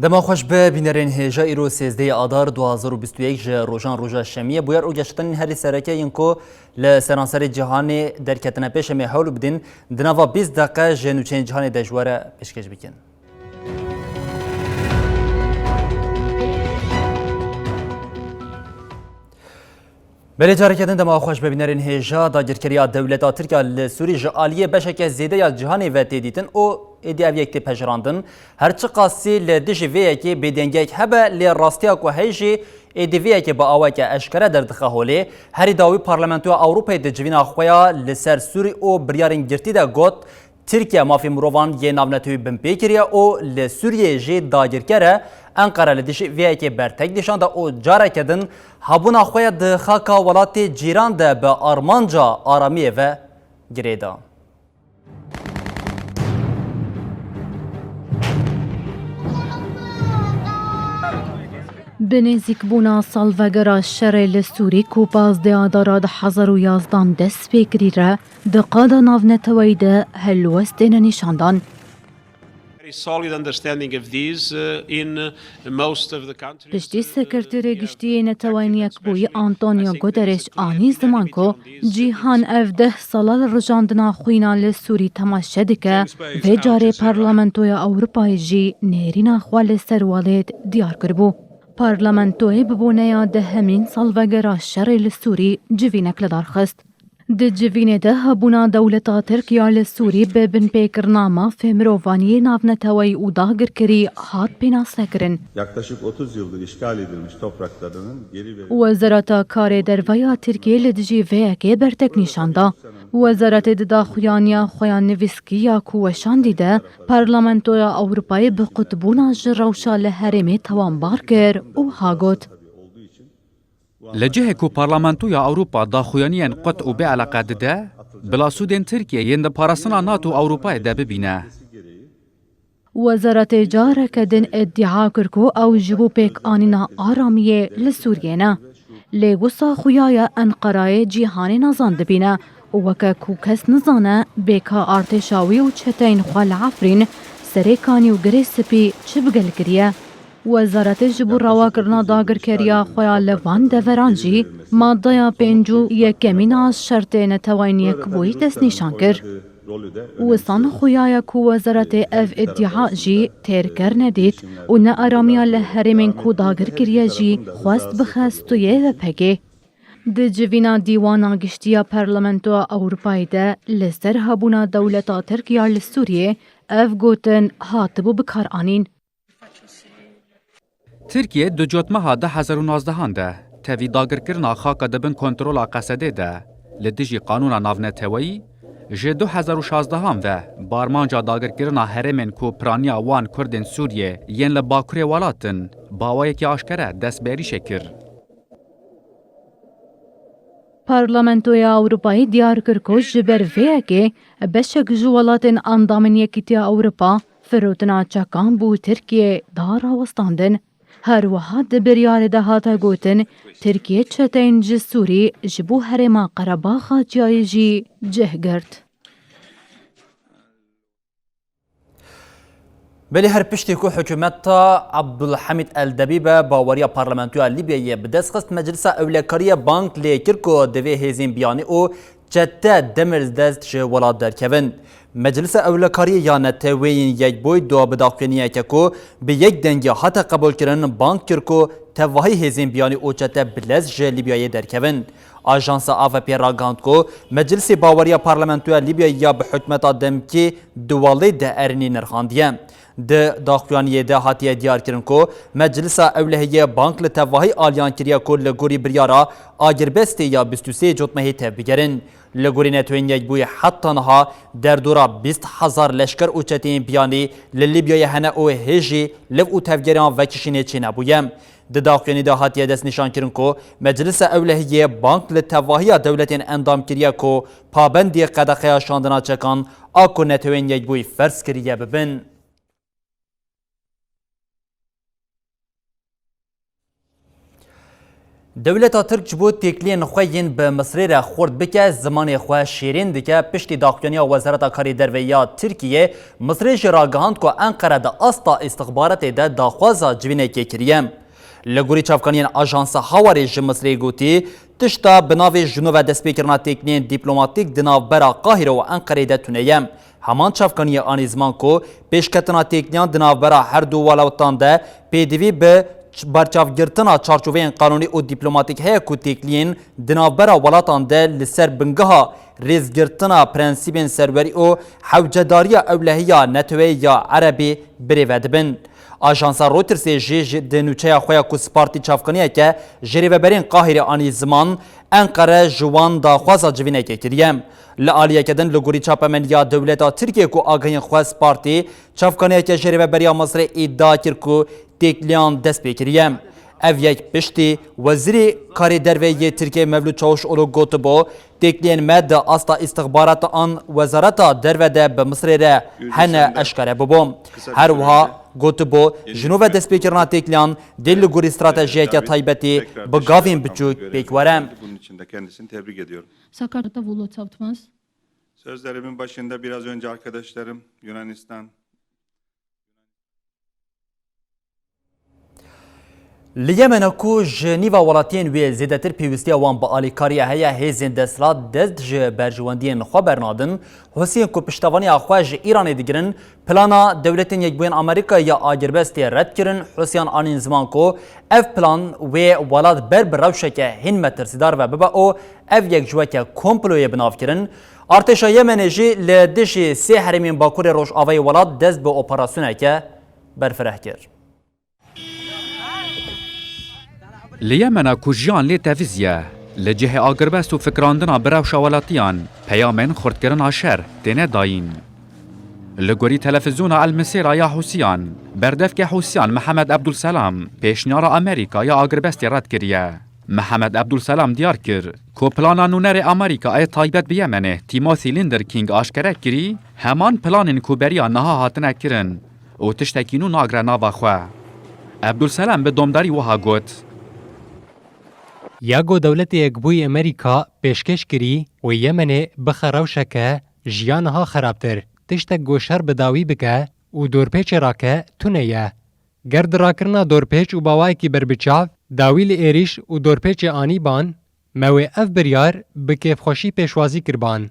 دما خوش به بینرین هجا ایرو 13 آذار 2021 ج روزان روزا شمیه بویر او گشتن هری سرکه اینکو ل سرانسر جهان در کتنه پیش می حول بدین دنوا 20 دقیقه جنوچین جهان دجواره پیشکش بکن. بله جاری کردن دما خوش به بینرین هجا داگیرکریا دولت ترکیه لسوری جالیه بشک زیده یا جهانی و تدیدن او ایدیاوی یک پژراندن هرچی قاسی لدیجی وی کی بدنگک هبه ل راستیا کو هیجی ایدیوی کی با اواک اشکره در دخولی هری داوی پارلمانتو اروپای د جوینا خویا لسر سوری او بریارن گرتی دا گوت ترکیه مافی مروان یه ناونتوی بمپیکریا او لسوریه جی داگیرکره انقره لدیجی وی کی برتک نشان دا او جاره کدن هبونا خویا د خاکا ولات جیران ده به آرمانجا آرامیه و گریدا بنزیک بونا سالوگرا شر لسوری کو 15 آذار 2011 دست فکری را دقادا ناونتوی ده هلوستین نشاندان. پشتی سکرتر گشتی نتوانی بوی آنتونیو گودرش آنی زمان کو جیهان اف 10 سال رجاندنا خوینا لسوری تماشه دکه و جاره پارلمانتوی اروپای جی نیرینا خوال سروالید دیار کربو. پارلمانتوی ببونه ده همین سالوگرا شر لسوری جوینک لدار خست. ده جوینه ده هبونا دولتا ترکیه لسوری به بن پیکرنامه فهمروانی ناونتوی او داگر کری هات پیناس نکرن. Yaklaşık 30 yıldır işgal edilmiş topraklarının geri verilmesi. وزارت کار درویا ترکیه لدجی ویکی برتک نشانده. وزارت داخویانیا خویان نویسکیا کوشان دیده پارلمانتوی اروپای به قطبونا جروشا لحرمی توانبار کر او هاگوت. لجهه کو پارلمانتویا اوروپا داخویانیان قطع به علاقه ده بلا سودن ترکیه یند پاراسنا ناتو اوروپا ده ببینه. وزارت جاره کدن ادعا کرکو او جبو پیک آنینا آرامیه لسوریه لگوسا خویای انقرای جیهانی نزان دبینه وکا کوکس نزانه بیکا ارتشاوی و چتین خوال عفرین سریکانی و گری سپی چه بگل کریه. وزارت جبو روا کرنا داگر کریا خویا لوان دورانجی ماده پنجو یکمین از شرط نتوانی کبوی دست نشان کر. وسان خویای کو وزارت اف ادعا جی ترکر ندید و نه آرامیا لحرمین کو داگر کریا جی خواست بخستویه و پگه. د جوینا دیوانا گشتیا پارلمانتو اروپای ده لسر هبونا دولتا ترکیه لسوریه اف گوتن هاتبو بکار آنین. ترکیه دو جوتمه 2019 ده تاوی داگر کرنا خاکا دبن کنترولا قصده ده لدیجی قانونا ناونتوی جه 2016 و بارمانجا داگر کرنا هرمن کو پرانیا وان کردن سوریه ین لباکوری والاتن باوایی که آشکره دست بری شکر. پارلمانتوی اروپایی دیار کرکو جبر ویه بشک جوالاتن اندامن یکیتیا اروپا فروتنا چکان بو ترکیه دارا وستاندن. هر وحد بریار ده هاتا گوتن ترکیه چتین جسوری جبو هرما قرباخا جای جی جه گرد. بلی هر پشتی کو حکومت عبدالحمید الدبیب باوریا پارلمانتوی لیبیای بدست خست مجلس اولکاری بانک لیکرکو دوی هزین بیانی او جته دمرز دست جه ولاد در کون. مجلس اولکاری یا نتوین یک بوی دو بداخلینیه که کو به یک دنگی حتی قبول کردن بانک کرکو تواهی هزین بیانی او جته بلز جه لیبیای در کون. آژانس آفپی راگاند کو مجلس باوریا پارلمانتوی لیبیای به حکومت آدم که دوالی ده ارنی نرخاندیه. ده داخویانیه ده هاتیه دیار کرن کو مجلس اولهیه بانک لتواهی آلیان کریا کو لگوری بریارا آگر بسته یا 23 جوتمهی تبگرن. لگوری نتوین یک بوی حتی نها در دورا 20,000 لشکر اوچتین بیانی للیبیای هنه او هجی لو او تفگران وکشینه چی نبویم. ده داخویانی ده هاتیه دست نشان کرن کو مجلس اولهیه بانک لتواهی دولتین اندام کریا کو پابندی قدقه شاندنا چکان آکو نتوین یک بوی فرس کریه ببن. دولتا ترک بو تکلین خوین به مصر را خورد بکه زمان خواه شیرین دکه پشتی داخلانی وزارت کاری درویا ترکیه مصر جراگهاند که انقره دا استا استخبارات دا داخوازا جوینه که کریم. لگوری چافکانین آژانس هاواری مصر گوتی تشتا بناوی جنوب دسپیکرنا تکلین دیپلوماتیک دناو برا قاهره و انقره دا تونیم. همان چافکانی آنی زمان که پیشکتنا تکلیان دناو برا هر دو ولوتان دا پیدوی به برچافگرتنا چارچوبین قانونی و دیپلوماتیک هیا کو تکلین دنابرا ولاتان ده لسر بنگها ریزگرتنا پرنسیبین سروری و حوجداری اولهیا نتوی یا عربی بریود بن. آژانسا رویترز جی دنوچه خویا کو سپارتی چافکانیه که جریوبرین قاهره آنی زمان انقره جوان دا خوازا جوینه که کریم. لعالیه کدن لگوری چاپمن یا دولتا ترکیه کو آگهین خواست پارتی چافکانیه که جریوبریا مصر ادعا کر کو تکلیان دست بکریم. او یک پشتی وزیری کاری دروی ترکیه مولود چاوش اولو گوتو با تکلین مد استا استخبارات آن وزارت درو ده به مصر ره هنه اشکره ببوم. هر وها گوتو با جنوب دست بکرنا تکلیان دل گوری استراتژیه که طایبتی بگاوین بچوک بیکورم. Bunun için de kendisini tebrik ediyorum. Sakaryatta Vulu Çaptmaz. Sözlerimin başında biraz önce arkadaşlarım Yunanistan, لیمن کو جنیوا ولاتین وی زیادتر پیوستی وان با آلیکاری هیا هیزن دسلات دست ج برجواندین خبرنادن حسین کو پشتوانی اخواج ایران دیگرن پلانا دولتین یک بین آمریکا یا آگربستی رد کرن حسین آنین زمان کو اف پلان وی ولات بر روشک هن مترسیدار و ببا او اف یک جوک کمپلوی بناف کرن ارتشا یمن جی لدش سه حرمین باکور روش آوای ولات دست به اپراسیونه که برفره کرد. لیمن کوجیان لی تفیزیه لجه آگربست و فکراندنا براو شوالاتیان پیامن خردکرنا شر تینه داین. لگوری تلفزیون المسیرا یا حسیان بردف که حسیان محمد عبدالسلام پیشنیار امریکا یا آگربستی رد کریه. محمد عبدالسلام دیار کر که پلانا نونر امریکا ای تایبت بیمنه تیموثی لیندر کینگ آشکره کری همان پلانین کوبریا نها هاتنه کرن و تشتکینو ناگر ناوا خواه. عبدالسلام به دومداری وها گوت یاگو دولت یکبوی امریکا پیشکش کری و یمن بخراوشکه جیانها خرابتر تشت گوشر بداوی بکه و دورپیچ راکه تونه گرد راکرنا دورپیچ و باوای کی بربچاو داویل ایریش و دورپیچ آنی بان موی اف بریار بکیف خوشی پیشوازی کربان.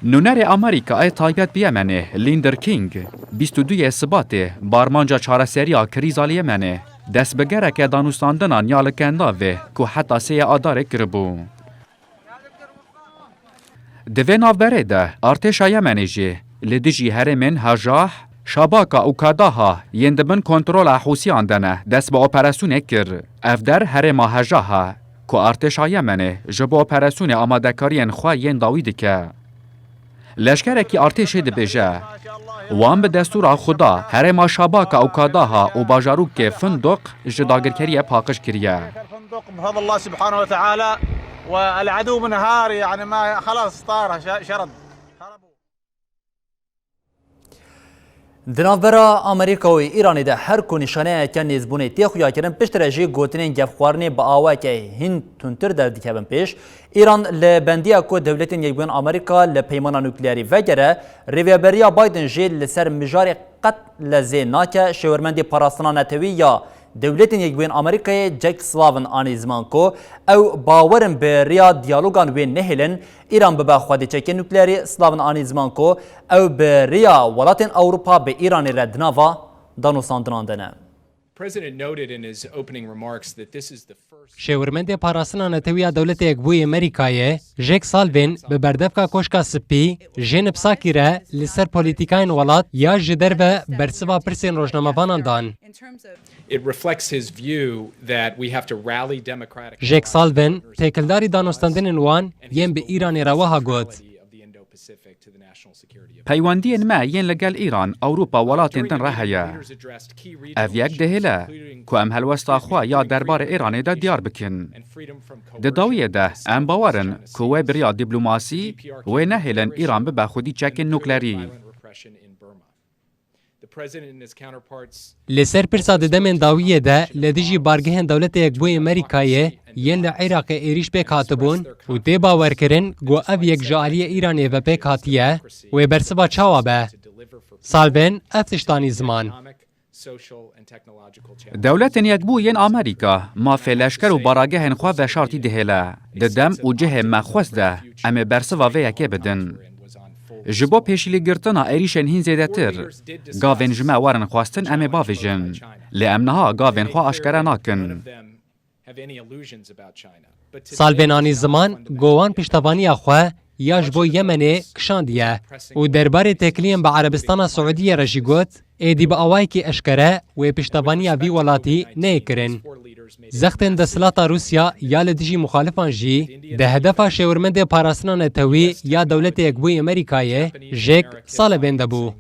نونر امریکا ای تایبت بیمنه لیندر کینگ 22 سباته بارمانجا چارەسەریya کریزا لیمنه دست بگره که دانوستاندنا نیالکنده و که حتی سه آداره کربو. دوی نافبره ده ارتشا یمنی جی لدیجی هرمن هجاح شاباکا و کاداها یندبن کنترول حوسیان دنه دست با اپراسیون کر افدر هرما هجاها که ارتشا یمنی جبو اپراسیون آمادکارین خواه ینداویدی که لشکره کی ارتش دبیجه وان به دستور خدا هرما شاباکا و کاداها و باجاروک که فندق جداگرکریه پاکش کریه. الفندق بفضل الله سبحانه وتعالى والعدو من نهار يعني ما خلاص طار شرد. دنابرا امریکا و ایران ده هر کو نشانه که نزبونه تیخویا کردن پشت رژی گوتنین گفخوارنی با آوا که هند تونتر در دیکبن پیش ایران لبندیا کو دولتین یک بین امریکا لپیمان نوکلیاری وگره ریویبریا بایدن جی لسر مجاری قتل زیناک شورمندی پاراستنا نتوی یا دولتین یک بین امریکای جک سلاون آنی زمان کو او باورن به ریا دیالوگان و نهلن ایران به خودی چک نوکلیاری سلاون آنی زمان کو او به ریا ولاتین اروپا به ایران ردناوا دانوساندناندنه. شورمند پاراستنا نتوی دولت یکبوی امریکای جک سالوین به بردفکا کوشکا سپی جن پساکی ره لسر پولیتیکاین ولات یا جدر به برسوا پرسین روشنامه‌وانان دان. جک سالوین تکلداری دانوستاندن وان یم به ایران رواها گوت. پیوندین ما ین لگل ایران اوروپا ولاتین تن رهیا. او یک دهله که ام هلوستا خواه یا دربار ایران ده دیار بکن. دداویه ده ام باورن که وی بریا دیپلوماسی و نهلن ایران به خودی چک نوکلری. لسر پرسا ددمن داویه ده لدیجی بارگهن دولت یک بوی امریکایه یین لعراق ایریش پیک هاتبون و دی باور کرن گو او یک جالی ایرانی و پیک هاتیه و برسبا چاوا به سالبن افتشتانی زمان دولتên Yekbûyên Amerîka mafê leşker û baragehên xwe veşartî dihêle. Di dem û cihê me xwest de em ê bersiva vê yekê bidin. Ji bo pêşîlîgirtina êrişên hîn zêdetir, gavên ji me werin xwestin em ê bavêjin. Lê em niha gavên xwe aşkere nakin. سالبنانی زمان گوان پشتوانی خو یا جبو یمنه کشاندیه و درباره تکلیم به عربستان سعودیه رجی گوت ایدی با آوائی که اشکره و پشتوانی وی ولاتی نه کرن. زختن دسلاتا روسیا یا لدیجی مخالفان جی ده هدف شورمند پاراستان نتوی یا دولت یکبوی امریکایه جک سال بنده بو.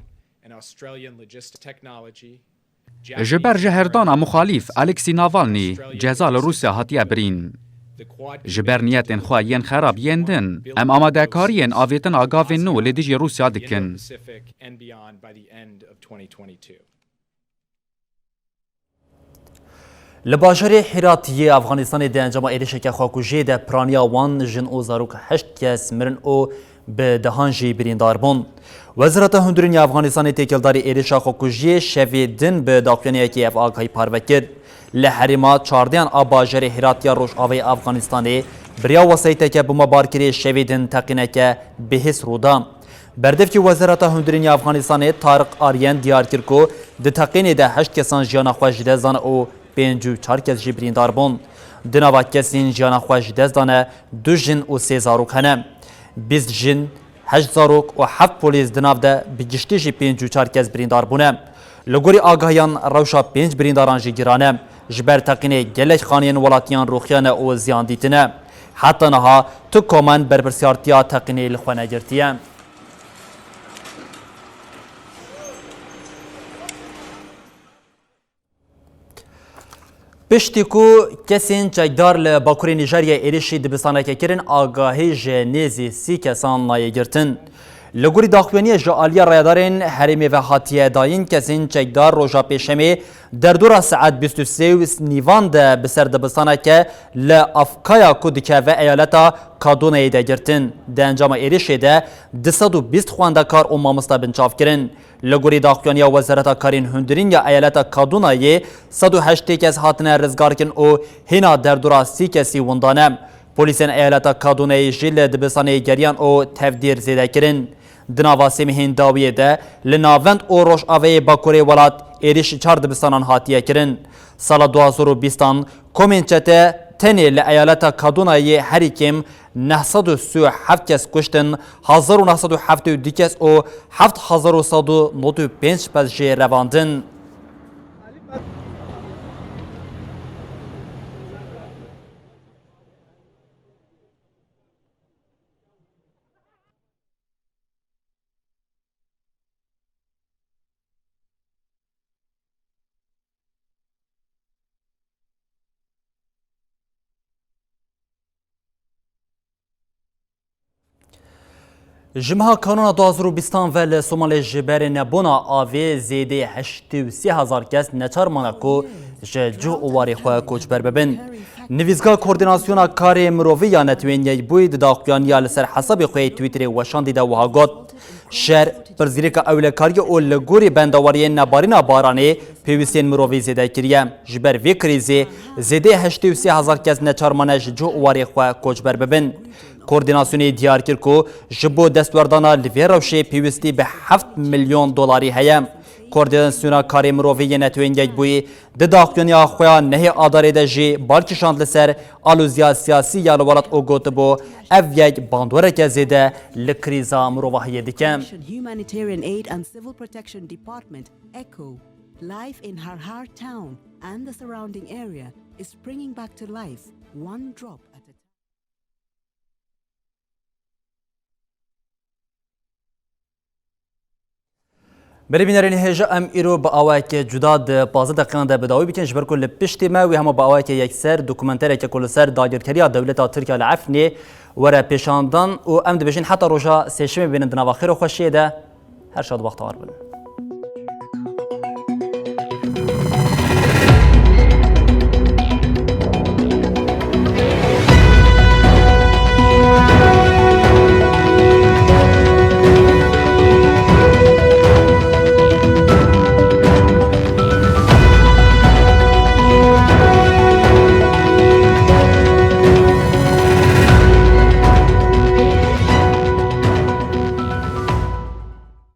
Ji ber jeherdana muxalîf Aleksî Navalnî ceza li Rûsya hatiye birîn. Ji ber niyetên xwe yên xerab yên din, em amadekariyên avêtina gavên nû li dijî Rûsya dikin. Li bajarê Hêratiyê Efxanistanê di encama êrişeke xwekujiyê de piraniya wan jin û zarok 8 kes mirin û bi dehan jî birîndar bûn. Wezareta Hundirînê Efxanistanê têkildarî êrişa xwekujiyê şevê din bi daxuyaniyekî ev agahî parve kir. Li herêma çardeyan a bajarê Hêratiya Rojavayê Efxanistanê biriya wesayteke bûma barkirê şevê din teqîneke bihês rûda. Berdevkî Wezareta Hundirînê Efxanistanê Tarık Aryen diyar kir ku di teqînê de 8 kesan jiyana xwe ji dest dane û 54 kes jî birîndar bûn. Di nava kesên jiyana xwe ji dest dane 2 jin û 3 zarok hene. 20 jin, 8 zarok û 7 polîs di nav de bi giştî jî 54 kes birîndar bûne. Li gorî agahiyan rewşa 5 birîndaran jî girane. Ji ber teqînê gelek xaneyên welatiyan rûxiyane û ziyan dîtine. Heta niha tu komen berpirsiyartiya teqînê li xwe negirtiye. Piştî ku kesên çekdar li Bakurê Nîjeryayê êrişî dibistaneke kirin agahî ji nêzî 3 kesan nayê girtin. Li gorî daxuyaniyê ji aliya radarên herêmê ve hatiye dayîn kesên çekdar roja pêşemê derdora saet 23 nîvan de bi ser dibistaneke li Afkaya ku dikeve eyaleta Kadûnayê de girtin. Di encama êrişê de 220 xwendekar û mamosta binçav kirin. Li gorî daxuyaniya Wezareta Karên Hundirîn ya eyaleta Kadûnayê 108 kes hatine rizgarkin û hêna derdora 3 kesî windane. Polîsên eyaleta Kadûnayê jî li dibistanê geriyan û tevdîr zêde kirin. Di nava semihên dawiyê de li navend û Rojavayê Bakurê welat êrişî 4 dibistanan hatiye kirin. Sala 2020 komên çete tenê li eyaleta Kadûnayê herî kêm 937 kes kuştin, 1972 kes û 7195 pez jê revandin. Jimha kanûna 2020 ve li Somalê ji berê nebûna avê zêdê 83,000 kes neçarmane ku ji cih û warê xwe koçber bibin. Nivîzga Koordinasyona Karê Mirovî ya Netewên Yekbûyî di daxuyaniya li ser hesabê xwe yê Twitterê weşandî de wiha got. Şer, pirzgirêka ewlekariyê û li gorî bendawariyên nebarîna baranê pêwîstiyên mirovî zêde kiriye. Ji ber vê krîzê zêdê 83,000 kes neçarmane ji cih û warê xwe koçber bibin. Koordinasyonê diyar kir ku ji bo destwerdana li vê rewşê pêwîstî bi 7 milyon dolarî heye. Koordinasyona Karê Mirovî yê Netewên Yekbûyî di daxuyaniya xwe ya nehê adarê de jî balkişand li ser alûziya siyasî ya li welat û gotibû ev yek bandwereke zêde li krîza mirovahiyê dike. Humanitarian Aid and Civil Protection Department, ECHO, life in Harhar town and the surrounding area is springing back to life, one drop at a time. Berîbînerên hêja em îro bi awayekê cuda di 15 deqeyan de bi dawî bikin ji ber ku li piştî me wê hema bi awayekê yekser dokumentereke ku li ser dagirkeriya dewleta Tirkiye li Efrînê were pêşandan û em dibêjin heta roja sêşemê bînin di nava xêr û xweşiyê de her şad baxtewar bin.